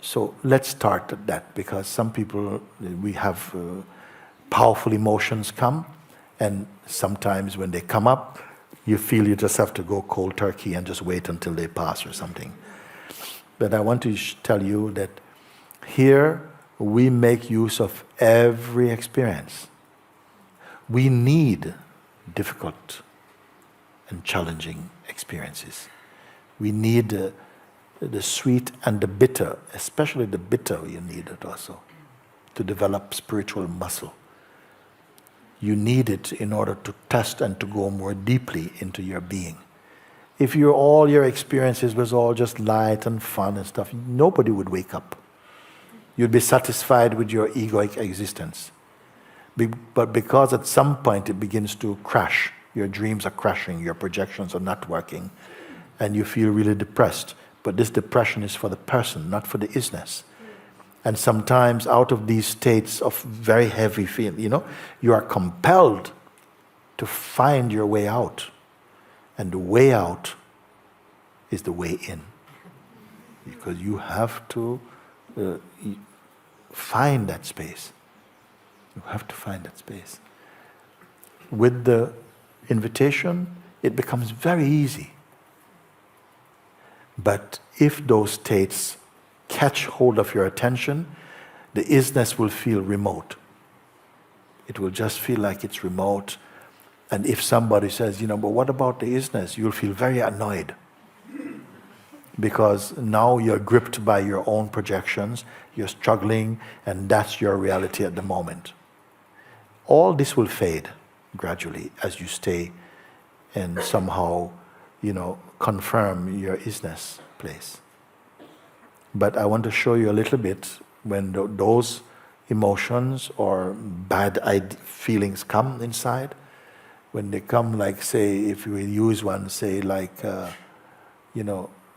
So let's start at that, because some people, we have powerful emotions come, and sometimes when they come up, you feel you just have to go cold turkey and just wait until they pass or something. But I want to tell you that here we make use of every experience. We need difficult and challenging experiences. We need the sweet and the bitter, especially the bitter you need it also, to develop spiritual muscle. You need it in order to test and to go more deeply into your being. If all your experiences was all just light and fun and stuff, nobody would wake up. You'd be satisfied with your egoic existence. But because at some point it begins to crash, your dreams are crashing, your projections are not working, and you feel really depressed. But this depression is for the person, not for the isness. And sometimes out of these states of very heavy feeling, you are compelled to find your way out. And the way out is the way in. Because you have to find that space. You have to find that space. With the invitation, it becomes very easy. But if those states catch hold of your attention, the isness will feel remote. It will just feel like it's remote. And if somebody says, but what about the isness? You'll feel very annoyed. Because now you're gripped by your own projections, you're struggling, and that's your reality at the moment. All this will fade gradually as you stay and somehow, confirm your isness place. But I want to show you a little bit when those emotions or bad feelings come inside. When they come, like, say, if we use one, say, like,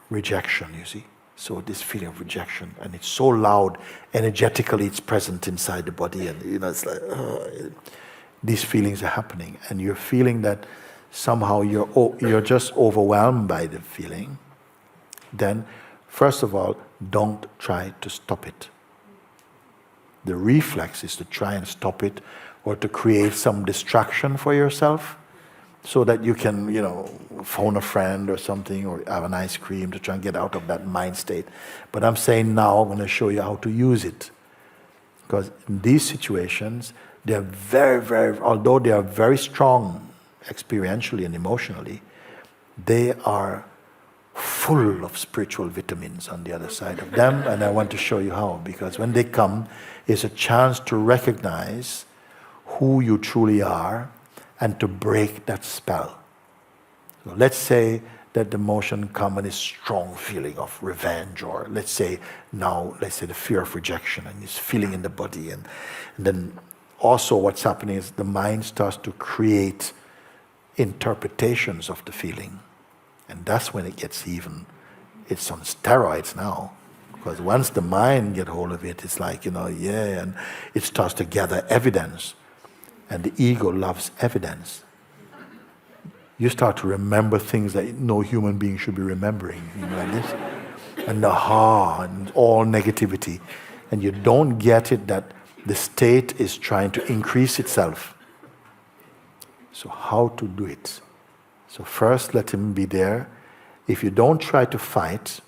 rejection, you see. So this feeling of rejection, and it's so loud, energetically it's present inside the body, and it's like, these feelings are happening, and you're feeling that somehow you're just overwhelmed by the feeling. Then, first of all, don't try to stop it. The reflex is to try and stop it, or to create some distraction for yourself, so that you can, phone a friend or something, or have an ice cream to try and get out of that mind state. But I'm saying now, I'm going to show you how to use it. Because in these situations, they're very, very, although they are very strong experientially and emotionally, they are full of spiritual vitamins on the other side of them, and I want to show you how. Because when they come, it's a chance to recognize who you truly are and to break that spell. So let's say that the emotion comes and is strong feeling of revenge, or let's say the fear of rejection, and it's feeling in the body, and then also what's happening is the mind starts to create interpretations of the feeling. And that's when it gets even, it's on steroids now. Because once the mind gets hold of it, it's like, and it starts to gather evidence. And the ego loves evidence. You start to remember things that no human being should be remembering, like this. And and all negativity. And you don't get it that the state is trying to increase itself. So how to do it? So first, let him be there. If you don't try to fight,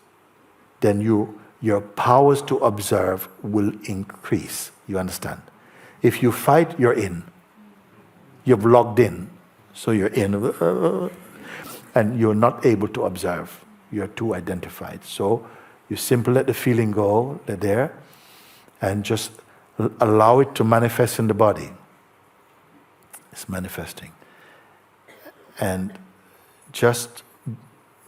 then your powers to observe will increase. You understand? If you fight, you're in. You've logged in. So you're in. And you're not able to observe. You're too identified. So you simply let the feeling go, they're there, and just allow it to manifest in the body. It's manifesting. And just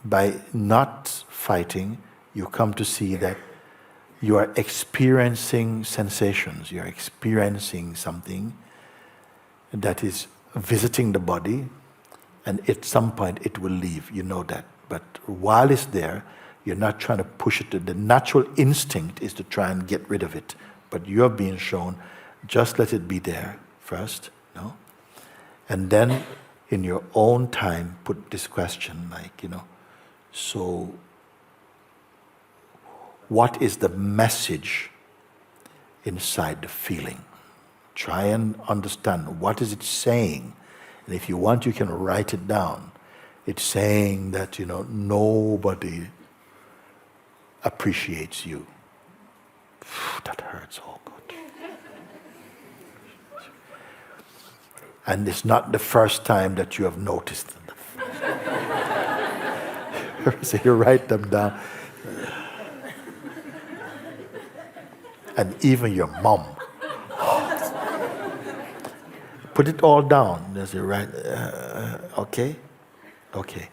by not fighting, you come to see that you are experiencing sensations. You're experiencing something that is visiting the body, and at some point it will leave. You know that. But while it's there, you're not trying to push it. The natural instinct is to try and get rid of it. But you're being shown, just let it be there first, no? And then in your own time, put this question, like, so what is the message inside the feeling. Try and understand what is it saying. And if you want, you can write it down. It's saying that, nobody appreciates you. That hurts, oh God. And it's not the first time that you have noticed them. So you write them down. And even your mom. Put it all down. Does it right? Okay? Okay.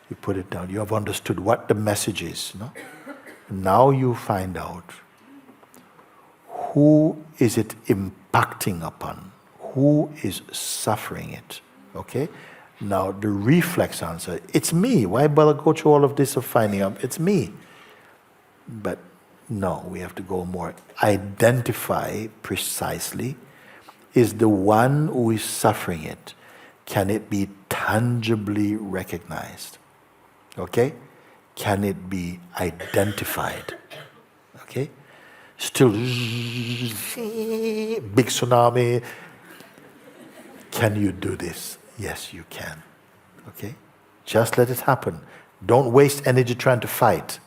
You put it down. You have understood what the message is. No? Now you find out who is it impacting upon? Who is suffering it? Okay? Now the reflex answer, it's me. Why bother go through all of this of finding out? It's me. But no, we have to go more. Identify precisely. Is the one who is suffering it, can it be tangibly recognized? Okay? Can it be identified? Okay? Still, big tsunami. Can you do this? Yes, you can. Okay? Just let it happen. Don't waste energy trying to fight.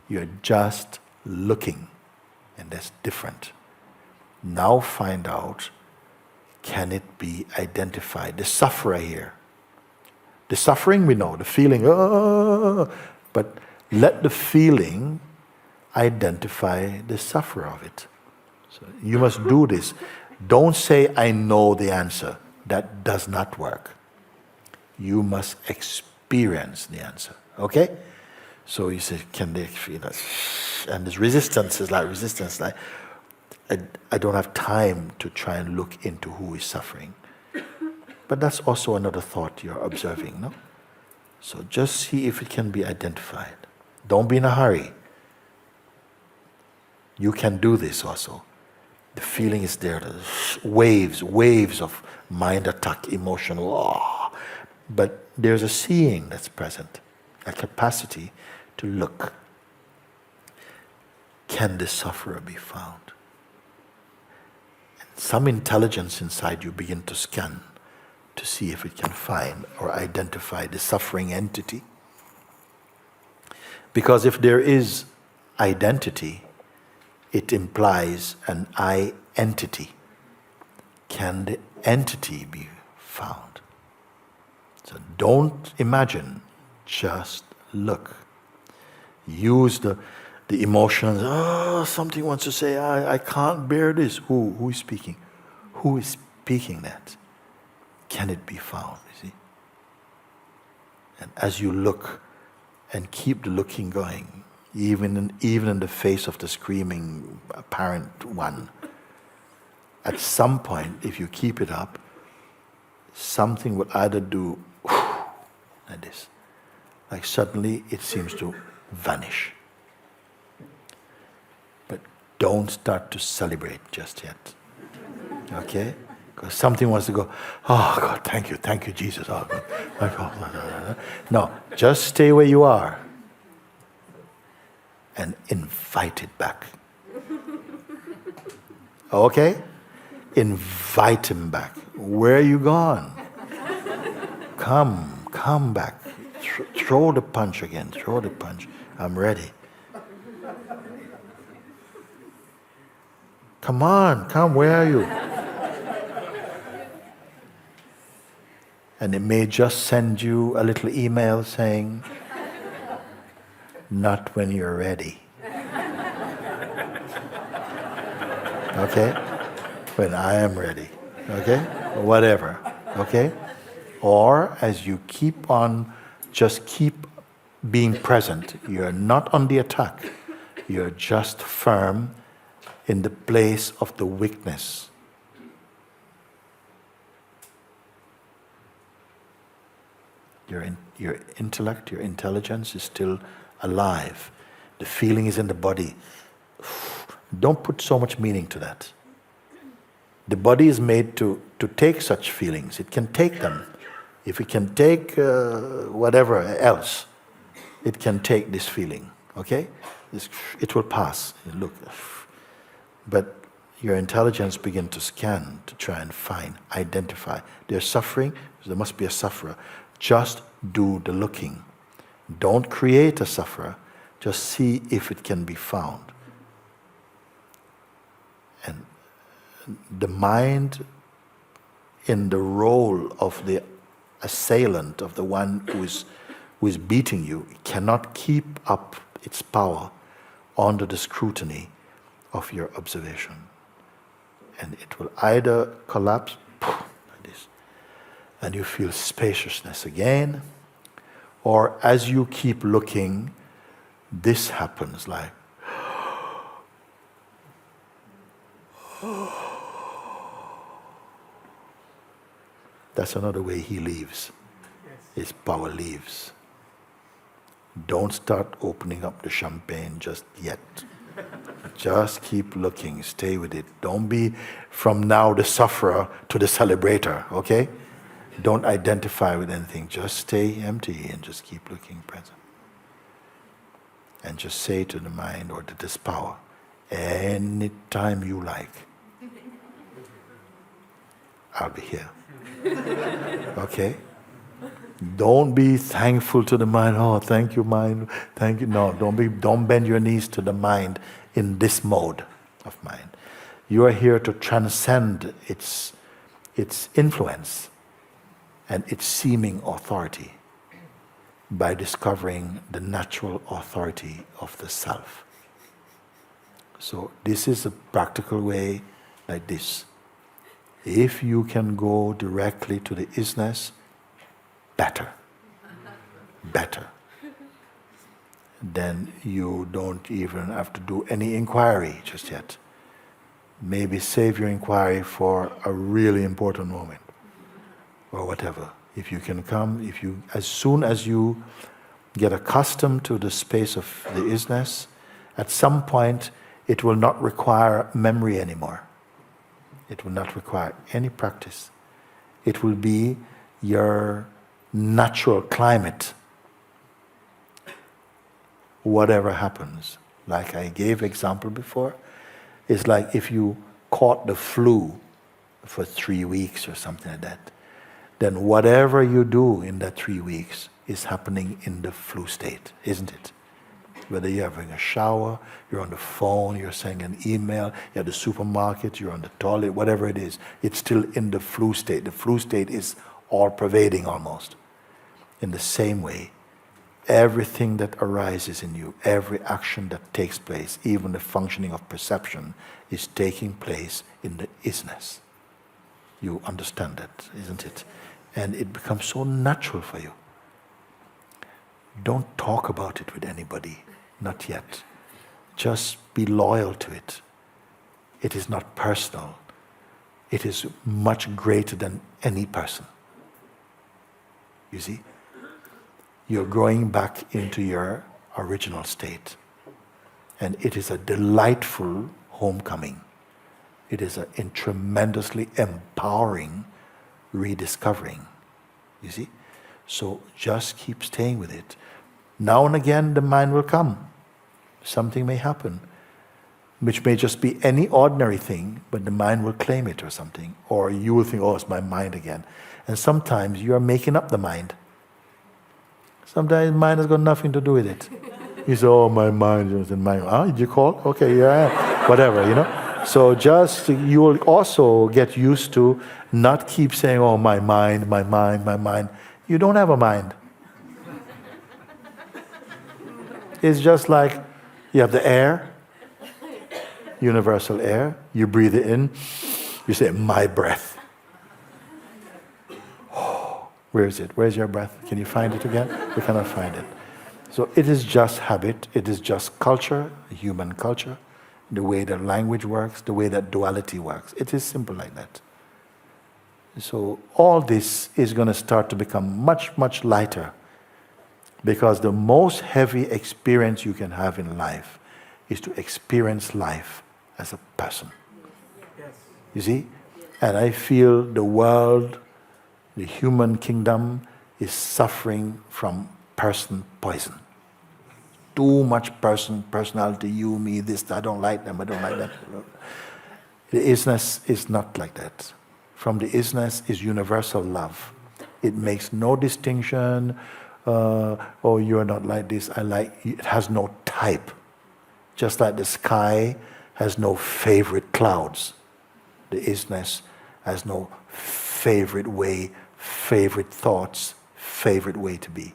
You're just looking. And that's different. Now find out, can it be identified? The sufferer here. The suffering we know, the feeling, but let the feeling identify the sufferer of it. So you must do this. Don't say, I know the answer. That does not work. You must experience the answer. Okay? So you say, can they feel that? And this resistance is like resistance. Like, I don't have time to try and look into who is suffering. But that's also another thought you're observing, no? So just see if it can be identified. Don't be in a hurry. You can do this also. The feeling is there. Waves of mind attack, emotional. But there's a seeing that's present, a capacity to look. Can the sufferer be found? And some intelligence inside you begin to scan to see if it can find or identify the suffering entity. Because if there is identity, it implies an I entity. Can the entity be found? So don't imagine, just look. Use the emotions. Something wants to say, I can't bear this. Who is speaking? Who is speaking that? Can it be found? You see? And as you look and keep the looking going, even in the face of the screaming apparent one, at some point, if you keep it up, something will either do like this, like suddenly it seems to vanish. But don't start to celebrate just yet. Okay? Because something wants to go, oh God, thank you, Jesus. Oh God. No, just stay where you are and invite it back. Okay? Invite him back. Where are you gone? Come back. Throw the punch again. Throw the punch. I'm ready. Come on, where are you? And it may just send you a little email saying, not when you're ready. Okay? When I am ready. Okay? Whatever. Okay? Or as you keep on, just keep being present. You're not on the attack. You're just firm in the place of the weakness. Your intellect, your intelligence is still alive. The feeling is in the body. Don't put so much meaning to that. The body is made to take such feelings. It can take them. If it can take whatever else, it can take this feeling. Okay? It will pass. You look. But your intelligence begins to scan to try and find, identify. They're suffering, so there must be a sufferer. Just do the looking. Don't create a sufferer. Just see if it can be found. And the mind, in the role of the assailant, of the one who is beating you, cannot keep up its power under the scrutiny of your observation. And it will either collapse like this, and you feel spaciousness again, or as you keep looking, this happens like, that's another way he leaves. His power leaves. Don't start opening up the champagne just yet. Just keep looking, stay with it. Don't be from now the sufferer to the celebrator, okay? Don't identify with anything. Just stay empty and just keep looking present. And just say to the mind or to this power, anytime you like, I'll be here. Okay? Don't be thankful to the mind. Oh, thank you, mind. Thank you. No, don't bend your knees to the mind in this mode of mind. You are here to transcend its influence and its seeming authority by discovering the natural authority of the self. So this is a practical way like this. If you can go directly to the isness, better. Then you don't even have to do any inquiry just yet. Maybe save your inquiry for a really important moment or whatever. If you can come, as soon as you get accustomed to the space of the isness, at some point it will not require memory anymore. It will not require any practice. It will be your natural climate. Whatever happens, like I gave example before, it's like if you caught the flu for 3 weeks or something like that, then whatever you do in that 3 weeks is happening in the flu state, isn't it? Whether you're having a shower, you're on the phone, you're sending an email, you're at the supermarket, you're on the toilet, whatever it is, it's still in the flu state. The flu state is all-pervading almost. In the same way, everything that arises in you, every action that takes place, even the functioning of perception, is taking place in the isness. You understand that, isn't it? And it becomes so natural for you. Don't talk about it with anybody, not yet. Just be loyal to it. It is not personal. It is much greater than any person. You see? You're growing back into your original state. And it is a delightful homecoming. It is a tremendously empowering rediscovering. You see? So just keep staying with it. Now and again the mind will come. Something may happen, which may just be any ordinary thing, but the mind will claim it or something. Or you will think, oh, it's my mind again. And sometimes you are making up the mind. Sometimes mind has got nothing to do with it. You say, oh, my mind is in my mind. Ah, did you call? Okay, yeah, whatever, you know. So just, you will also get used to not keep saying, oh, my mind, my mind, my mind. You don't have a mind. It's just like you have the air, universal air. You breathe it in. You say, my breath. Oh, where is it? Where's your breath? Can you find it again? We cannot find it. So it is just habit. It is just culture, human culture, the way that language works, the way that duality works. It is simple like that. So all this is going to start to become much, much lighter, because the most heavy experience you can have in life is to experience life as a person. Yes. You see? And I feel the world, the human kingdom, is suffering from person poison. too much personality, you, me, this, I don't like them, I don't like that. The isness is not like that. From the isness is universal love. It makes no distinction, oh, you're not like this, I like, it has no type. Just like the sky has no favorite clouds. The isness has no favorite way, favorite thoughts, favorite way to be.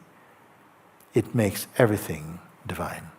It makes everything divine.